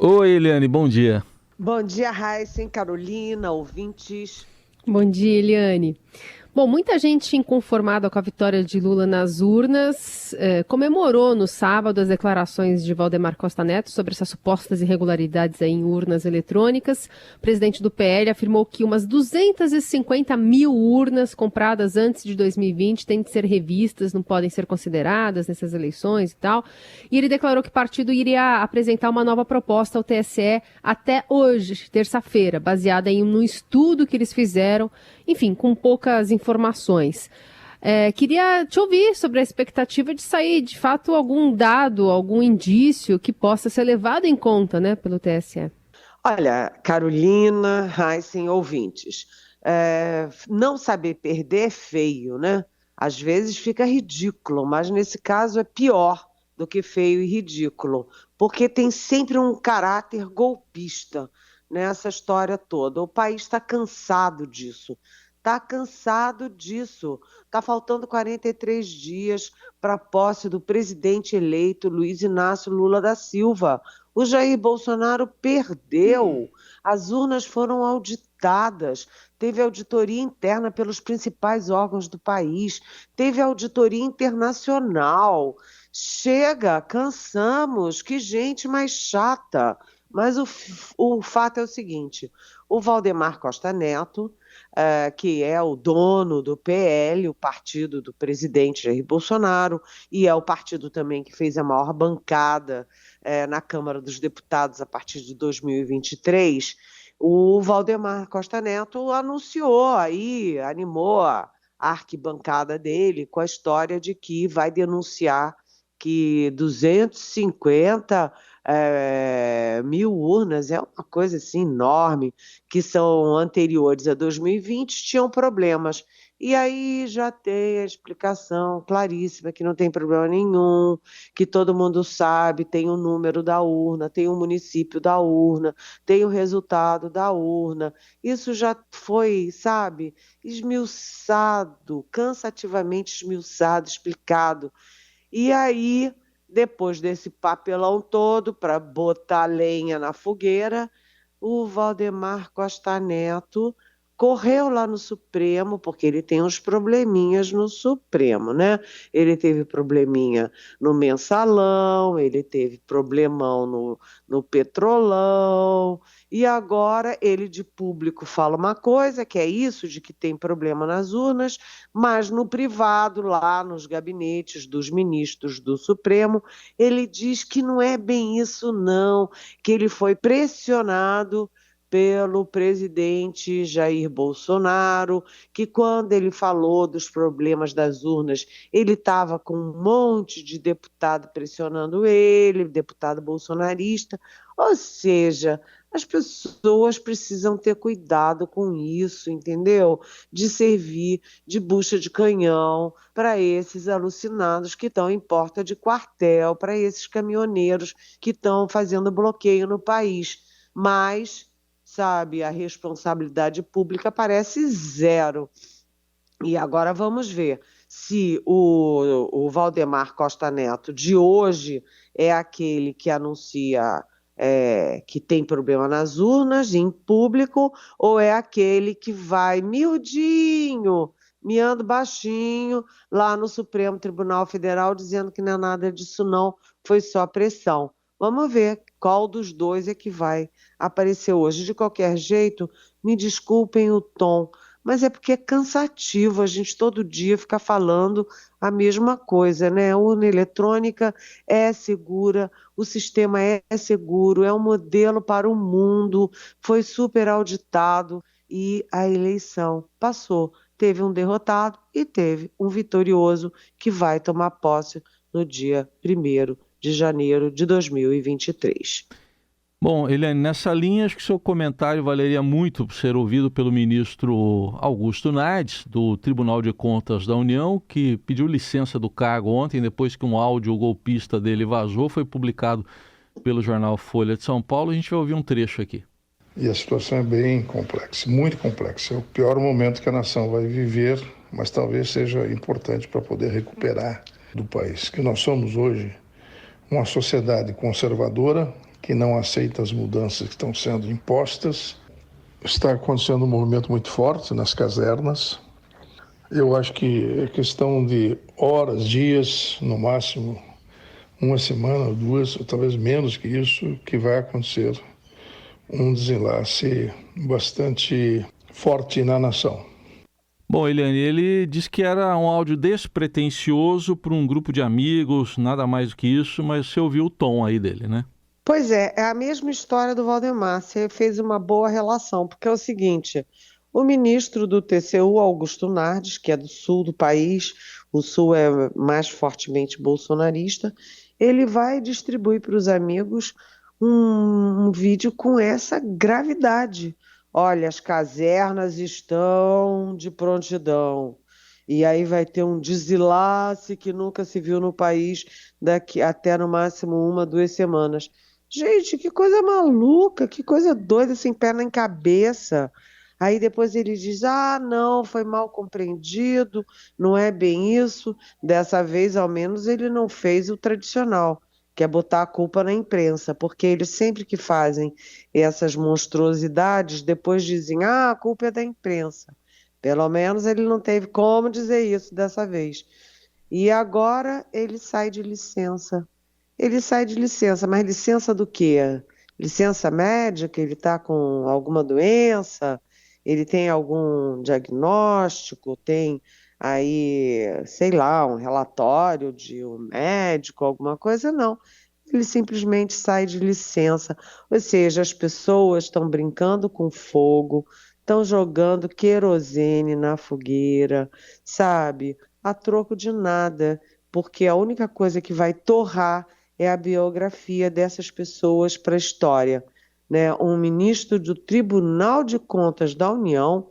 Oi, Eliane, bom dia. Bom dia, Raíssen, Carolina, ouvintes. Bom dia, Eliane. Bom, muita gente inconformada com a vitória de Lula nas urnas comemorou no sábado as declarações de Valdemar Costa Neto sobre essas supostas irregularidades aí em urnas eletrônicas. O presidente do PL afirmou que umas 250 mil urnas compradas antes de 2020 têm que ser revistas, não podem ser consideradas nessas eleições e tal. E ele declarou que o partido iria apresentar uma nova proposta ao TSE até hoje, terça-feira, baseada em um estudo que eles fizeram, enfim, com poucas informações. Queria te ouvir sobre a expectativa de sair, de fato, algum dado, algum indício que possa ser levado em conta, né, pelo TSE. Olha, Carolina, Raíssen, ouvintes, não saber perder é feio, né? Às vezes fica ridículo, mas nesse caso é pior do que feio e ridículo, porque tem sempre um caráter golpista nessa história toda. O país está cansado disso. Está cansado disso. Está faltando 43 dias para a posse do presidente eleito Luiz Inácio Lula da Silva. O Jair Bolsonaro perdeu. As urnas foram auditadas. Teve auditoria interna pelos principais órgãos do país. Teve auditoria internacional. Chega, cansamos. Que gente mais chata. Mas o fato é o seguinte: o Valdemar Costa Neto, que é o dono do PL, o partido do presidente Jair Bolsonaro, e é o partido também que fez a maior bancada na Câmara dos Deputados a partir de 2023, o Valdemar Costa Neto anunciou aí, animou a arquibancada dele com a história de que vai denunciar que 250 mil urnas é uma coisa assim enorme, que são anteriores a 2020, tinham problemas. E aí já tem a explicação claríssima que não tem problema nenhum, que todo mundo sabe, tem o número da urna, tem o município da urna, tem o resultado da urna. Isso já foi, sabe, esmiuçado, cansativamente esmiuçado, explicado. E aí, depois desse papelão todo, para botar lenha na fogueira, o Valdemar Costa Neto correu lá no Supremo, porque ele tem uns probleminhas no Supremo, né? Ele teve probleminha no Mensalão, ele teve problemão no Petrolão, e agora ele de público fala uma coisa, que é isso, de que tem problema nas urnas, mas no privado, lá nos gabinetes dos ministros do Supremo, ele diz que não é bem isso não, que ele foi pressionado pelo presidente Jair Bolsonaro, que quando ele falou dos problemas das urnas, ele estava com um monte de deputado pressionando ele, deputado bolsonarista, ou seja, as pessoas precisam ter cuidado com isso, entendeu? De servir de bucha de canhão para esses alucinados que estão em porta de quartel, para esses caminhoneiros que estão fazendo bloqueio no país. Mas, sabe, a responsabilidade pública parece zero. E agora vamos ver se o Valdemar Costa Neto de hoje é aquele que anuncia que tem problema nas urnas, em público, ou é aquele que vai miudinho, miando baixinho, lá no Supremo Tribunal Federal, dizendo que não é nada disso não, foi só pressão. Vamos ver qual dos dois é que vai aparecer hoje. De qualquer jeito, me desculpem o tom, mas é porque é cansativo a gente todo dia ficar falando a mesma coisa, né? A urna eletrônica é segura, o sistema é seguro, é um modelo para o mundo, foi super auditado e a eleição passou. Teve um derrotado e teve um vitorioso que vai tomar posse no dia 1º de janeiro de 2023. Bom, Eliane, nessa linha, acho que seu comentário valeria muito ser ouvido pelo ministro Augusto Nardes, do Tribunal de Contas da União, que pediu licença do cargo ontem, depois que um áudio golpista dele vazou, foi publicado pelo jornal Folha de São Paulo. A gente vai ouvir um trecho aqui. E a situação é bem complexa, muito complexa. É o pior momento que a nação vai viver, mas talvez seja importante para poder recuperar do país. Que nós somos hoje uma sociedade conservadora, que não aceita as mudanças que estão sendo impostas. Está acontecendo um movimento muito forte nas casernas. Eu acho que é questão de horas, dias, no máximo uma semana, 2, ou talvez menos que isso, que vai acontecer um desenlace bastante forte na nação. Bom, Eliane, ele disse que era um áudio despretensioso para um grupo de amigos, nada mais do que isso, mas você ouviu o tom aí dele, né? Pois é a mesma história do Valdemar. Você fez uma boa relação, porque é o seguinte: o ministro do TCU, Augusto Nardes, que é do sul do país, o sul é mais fortemente bolsonarista, ele vai distribuir para os amigos um vídeo com essa gravidade. Olha, as casernas estão de prontidão. E aí vai ter um desenlace que nunca se viu no país daqui até no máximo 1, 2 semanas. Gente, que coisa maluca, que coisa doida, sem pé nem cabeça. Aí depois ele diz: ah, não, foi mal compreendido, não é bem isso. Dessa vez, ao menos, ele não fez o tradicional, que é botar a culpa na imprensa, porque eles sempre que fazem essas monstruosidades, depois dizem: ah, a culpa é da imprensa. Pelo menos ele não teve como dizer isso dessa vez. E agora ele sai de licença. Ele sai de licença, mas licença do quê? Licença médica? Ele está com alguma doença? Ele tem algum diagnóstico? Tem aí, sei lá, um relatório de um médico, alguma coisa? Não. Ele simplesmente sai de licença. Ou seja, as pessoas estão brincando com fogo, estão jogando querosene na fogueira, sabe? A troco de nada, porque a única coisa que vai torrar é a biografia dessas pessoas para a história, né? Um ministro do Tribunal de Contas da União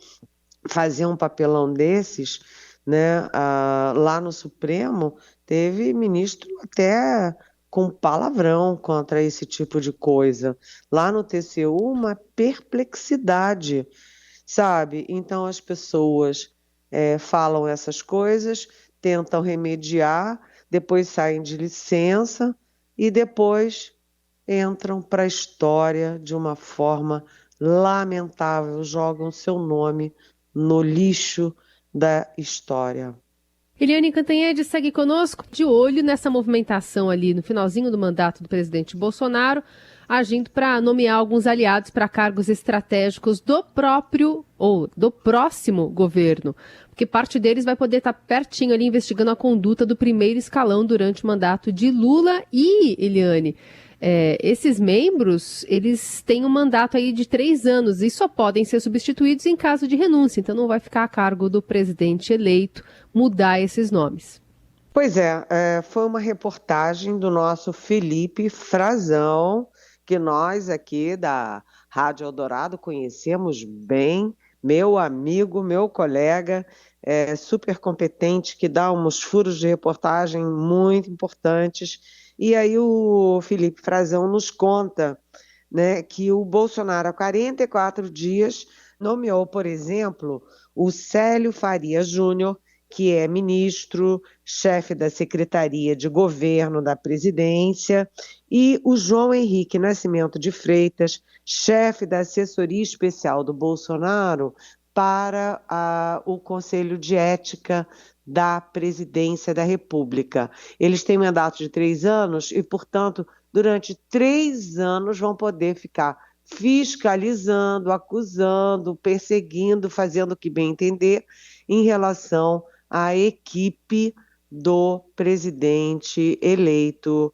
fazer um papelão desses, né? Lá no Supremo teve ministro até com palavrão contra esse tipo de coisa. Lá no TCU, uma perplexidade, sabe? Então as pessoas falam essas coisas, tentam remediar, depois saem de licença e depois entram para a história de uma forma lamentável, jogam seu nome no lixo da história. Eliane Cantanhede segue conosco, de olho nessa movimentação ali no finalzinho do mandato do presidente Bolsonaro, agindo para nomear alguns aliados para cargos estratégicos do próprio ou do próximo governo, porque parte deles vai poder estar pertinho ali investigando a conduta do primeiro escalão durante o mandato de Lula e, Eliane, esses membros, eles têm um mandato aí de 3 anos e só podem ser substituídos em caso de renúncia, então não vai ficar a cargo do presidente eleito mudar esses nomes. Pois foi uma reportagem do nosso Felipe Frazão, que nós aqui da Rádio Eldorado conhecemos bem, meu amigo, meu colega, super competente, que dá uns furos de reportagem muito importantes. E aí o Felipe Frazão nos conta, né, que o Bolsonaro, há 44 dias, nomeou, por exemplo, o Célio Faria Júnior, que é ministro, chefe da Secretaria de Governo da Presidência, e o João Henrique Nascimento de Freitas, chefe da Assessoria Especial do Bolsonaro para o Conselho de Ética da Presidência da República. Eles têm mandato de 3 anos e, portanto, durante 3 anos vão poder ficar fiscalizando, acusando, perseguindo, fazendo o que bem entender em relação à equipe do presidente eleito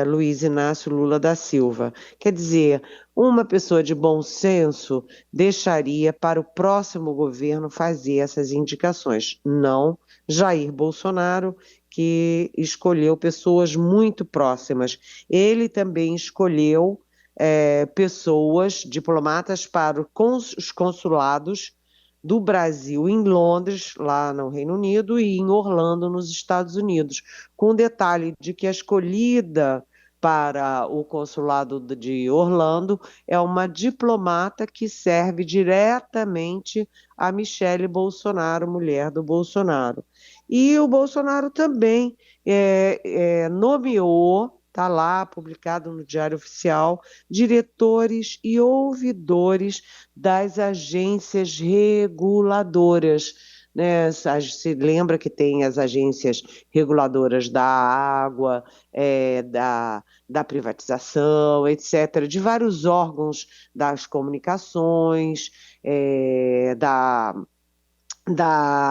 Luiz Inácio Lula da Silva. Quer dizer, uma pessoa de bom senso deixaria para o próximo governo fazer essas indicações, não Jair Bolsonaro, que escolheu pessoas muito próximas. Ele também escolheu pessoas, diplomatas, para os consulados do Brasil em Londres, lá no Reino Unido, e em Orlando, nos Estados Unidos, com o detalhe de que a escolhida para o consulado de Orlando é uma diplomata que serve diretamente a Michele Bolsonaro, mulher do Bolsonaro. E o Bolsonaro também nomeou está lá publicado no Diário Oficial, diretores e ouvidores das agências reguladoras, né? Se lembra que tem as agências reguladoras da água, da privatização, etc., de vários órgãos das comunicações, da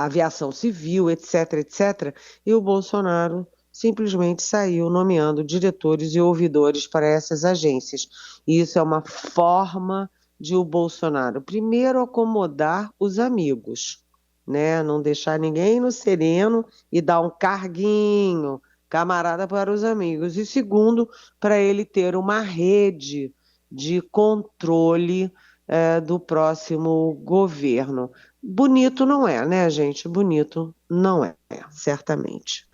aviação civil, etc., etc., e o Bolsonaro simplesmente saiu nomeando diretores e ouvidores para essas agências. E isso é uma forma de o Bolsonaro, primeiro, acomodar os amigos, né? Não deixar ninguém no sereno e dar um carguinho, camarada, para os amigos. E segundo, para ele ter uma rede de controle do próximo governo. Bonito não é, né, gente? Bonito não é, certamente.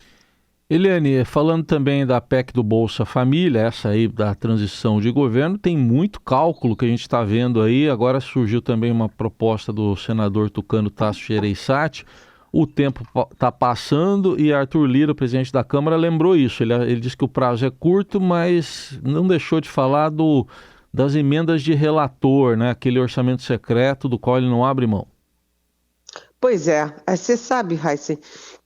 Eliane, falando também da PEC do Bolsa Família, essa aí da transição de governo, tem muito cálculo que a gente está vendo aí. Agora surgiu também uma proposta do senador tucano Tasso Gereissati. O tempo está passando e Arthur Lira, o presidente da Câmara, lembrou isso. Ele disse que o prazo é curto, mas não deixou de falar das emendas de relator, né? Aquele orçamento secreto do qual ele não abre mão. Pois é, você sabe, Heisen,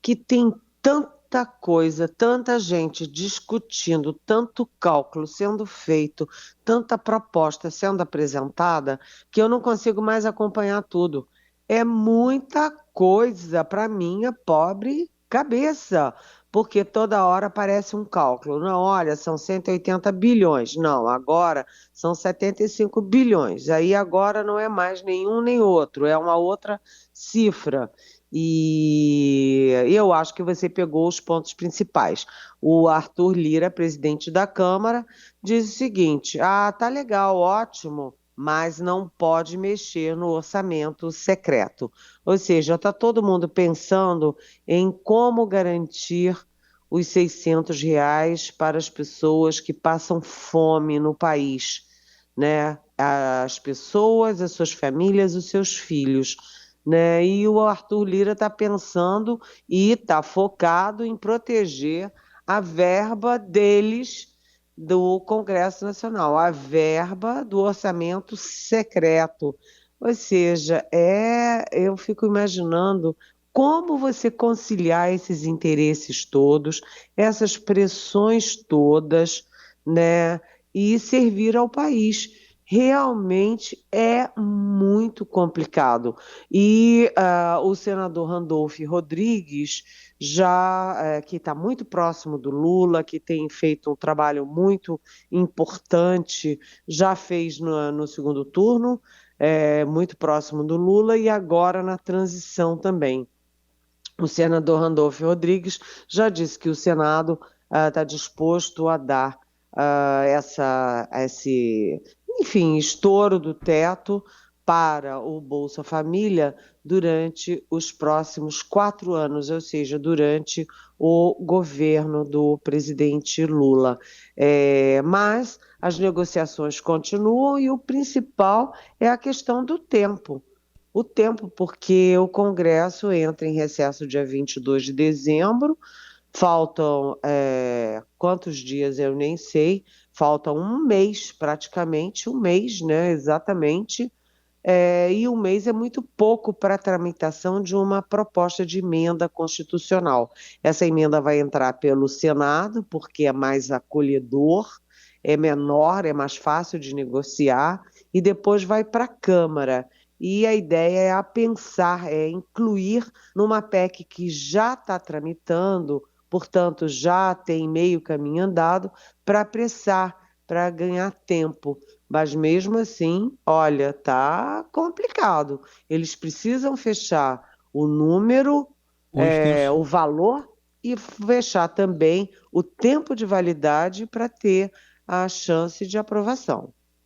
que tem tanta coisa, tanta gente discutindo, tanto cálculo sendo feito, tanta proposta sendo apresentada, que eu não consigo mais acompanhar tudo. É muita coisa para minha pobre cabeça, porque toda hora aparece um cálculo. Não, olha, são 180 bilhões. Não, agora são 75 bilhões. Aí agora não é mais nenhum nem outro, é uma outra cifra. E eu acho que você pegou os pontos principais. O Arthur Lira, presidente da Câmara, diz o seguinte: tá legal, ótimo, mas não pode mexer no orçamento secreto. Ou seja, está todo mundo pensando em como garantir os R$ 600 para as pessoas que passam fome no país, né? As pessoas, as suas famílias, os seus filhos, né? E o Arthur Lira está pensando e está focado em proteger a verba deles, do Congresso Nacional, a verba do orçamento secreto. Ou seja, eu fico imaginando como você conciliar esses interesses todos, essas pressões todas, né, e servir ao país. Realmente é muito complicado. E o senador Randolph Rodrigues, que está muito próximo do Lula, que tem feito um trabalho muito importante, já fez no segundo turno, muito próximo do Lula, e agora na transição também. O senador Randolph Rodrigues já disse que o Senado está disposto a dar esse, enfim, estouro do teto para o Bolsa Família durante os próximos 4 anos, ou seja, durante o governo do presidente Lula. Mas as negociações continuam e o principal é a questão do tempo. O tempo, porque o Congresso entra em recesso dia 22 de dezembro, faltam quantos dias eu nem sei, falta um mês praticamente, um mês, né, exatamente, e um mês é muito pouco para a tramitação de uma proposta de emenda constitucional. Essa emenda vai entrar pelo Senado, porque é mais acolhedor, é menor, é mais fácil de negociar, e depois vai para a Câmara. E a ideia é pensar, incluir numa PEC que já está tramitando, portanto já tem meio caminho andado, para apressar, para ganhar tempo. Mas mesmo assim, olha, tá complicado. Eles precisam fechar o número, o valor e fechar também o tempo de validade para ter a chance de aprovação.